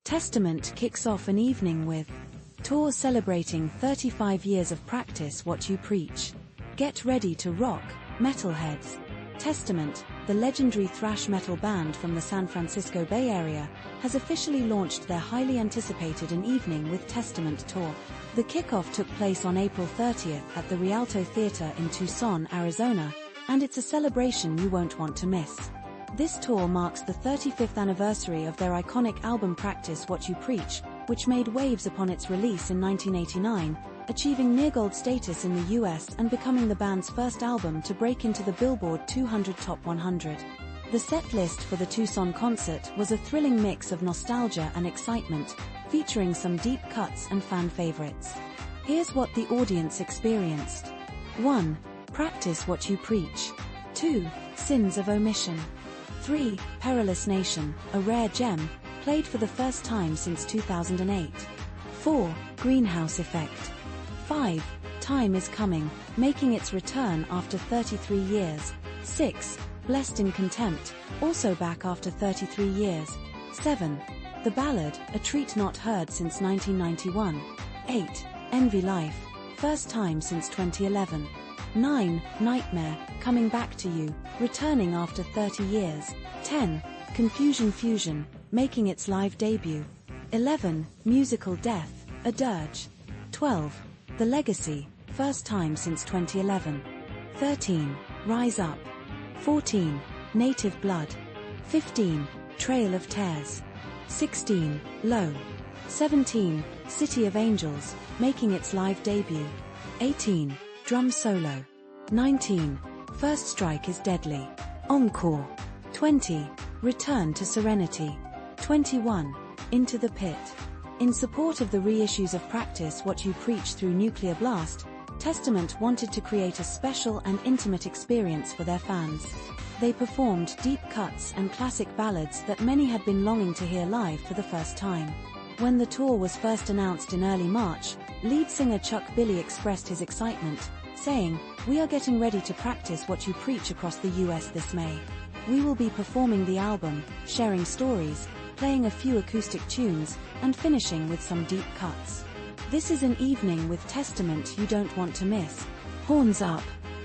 Testament kicks off an evening with tour celebrating 35 years of practice what you preach. Get ready to rock, metalheads. Testament, the legendary thrash metal band from the San Francisco Bay Area, has officially launched their highly anticipated An Evening with Testament tour. The kickoff took place on April 30th at the Rialto Theater in Tucson, Arizona, and it's a celebration you won't want to miss. This tour marks the 35th anniversary of their iconic album Practice What You Preach, which made waves upon its release in 1989, achieving near-gold status in the US and becoming the band's first album to break into the Billboard 200 Top 100. The set list for the Tucson concert was a thrilling mix of nostalgia and excitement, featuring some deep cuts and fan favorites. Here's what the audience experienced. 1. Practice What You Preach. 2. Sins of Omission. 3. Perilous Nation, a rare gem, played for the first time since 2008. 4. Greenhouse Effect. 5. Time Is Coming, making its return after 33 years. 6. Blessed in Contempt, also back after 33 years. 7. The Ballad, a treat not heard since 1991. 8. Envy Life, first time since 2011. 9. Nightmare, Coming Back to You, returning after 30 years. 10. Confusion Fusion, making its live debut. 11. Musical Death, a dirge. 12. The Legacy, first time since 2011. 13. Rise Up. 14. Native Blood. 15. Trail of Tears. 16. Low. 17. City of Angels, making its live debut. 18. Drum Solo. 19. First Strike is Deadly. Encore. 20. Return to Serenity. 21. Into the Pit. In support of the reissues of Practice What You Preach through Nuclear Blast, Testament wanted to create a special and intimate experience for their fans. They performed deep cuts and classic ballads that many had been longing to hear live for the first time. When the tour was first announced in early March, lead singer Chuck Billy expressed his excitement, saying, "We are getting ready to practice what you preach across the US this May. We will be performing the album, sharing stories, playing a few acoustic tunes, and finishing with some deep cuts. This is an evening with Testament you don't want to miss." Horns up.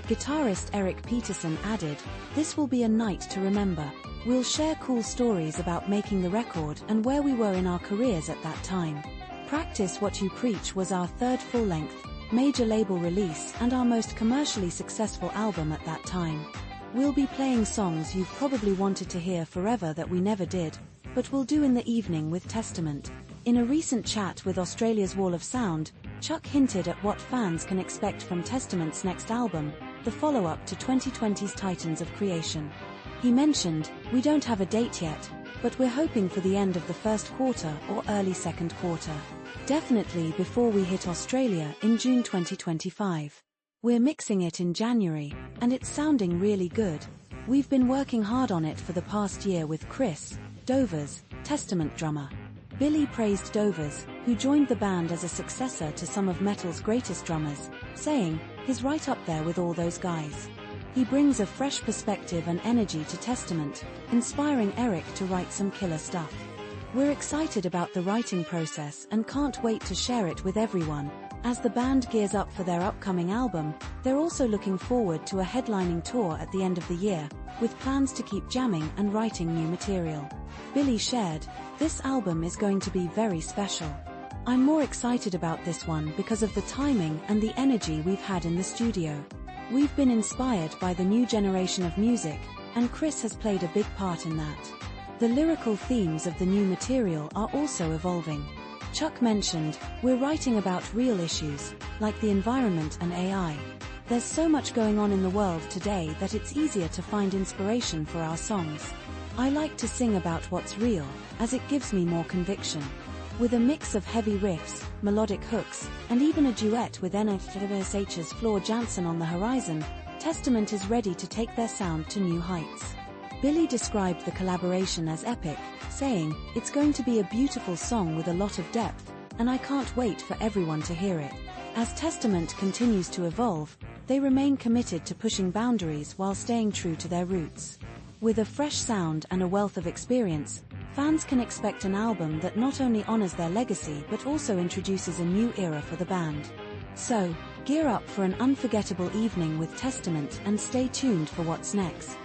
Guitarist Eric Peterson added, "This will be a night to remember. We'll share cool stories about making the record and where we were in our careers at that time." Practice What You Preach was our third full-length, major label release and our most commercially successful album at that time. We'll be playing songs you've probably wanted to hear forever that we never did, but we'll do in the evening with Testament. In a recent chat with Australia's Wall of Sound, Chuck hinted at what fans can expect from Testament's next album, the follow-up to 2020's Titans of Creation. He mentioned, "We don't have a date yet, but we're hoping for the end of the first quarter or early second quarter. Definitely before we hit Australia in June 2025. We're mixing it in January, and it's sounding really good. We've been working hard on it for the past year with Chris, Dover's Testament drummer." Billy praised Dover's, who joined the band as a successor to some of metal's greatest drummers, saying, "He's right up there with all those guys. He brings a fresh perspective and energy to Testament, inspiring Eric to write some killer stuff. We're excited about the writing process and can't wait to share it with everyone." As the band gears up for their upcoming album, they're also looking forward to a headlining tour at the end of the year, with plans to keep jamming and writing new material. Billy shared, "This album is going to be very special. I'm more excited about this one because of the timing and the energy we've had in the studio. We've been inspired by the new generation of music, and Chris has played a big part in that. The lyrical themes of the new material are also evolving." Chuck mentioned, "We're writing about real issues, like the environment and AI. There's so much going on in the world today that it's easier to find inspiration for our songs. I like to sing about what's real, as it gives me more conviction." With a mix of heavy riffs, melodic hooks, and even a duet with NFWSH's Floor Jansen on the horizon, Testament is ready to take their sound to new heights. Billy described the collaboration as epic, saying, "It's going to be a beautiful song with a lot of depth, and I can't wait for everyone to hear it." As Testament continues to evolve, they remain committed to pushing boundaries while staying true to their roots. With a fresh sound and a wealth of experience, Fans can expect an album that not only honors their legacy but also introduces a new era for the band. So, gear up for an unforgettable evening with Testament and stay tuned for what's next.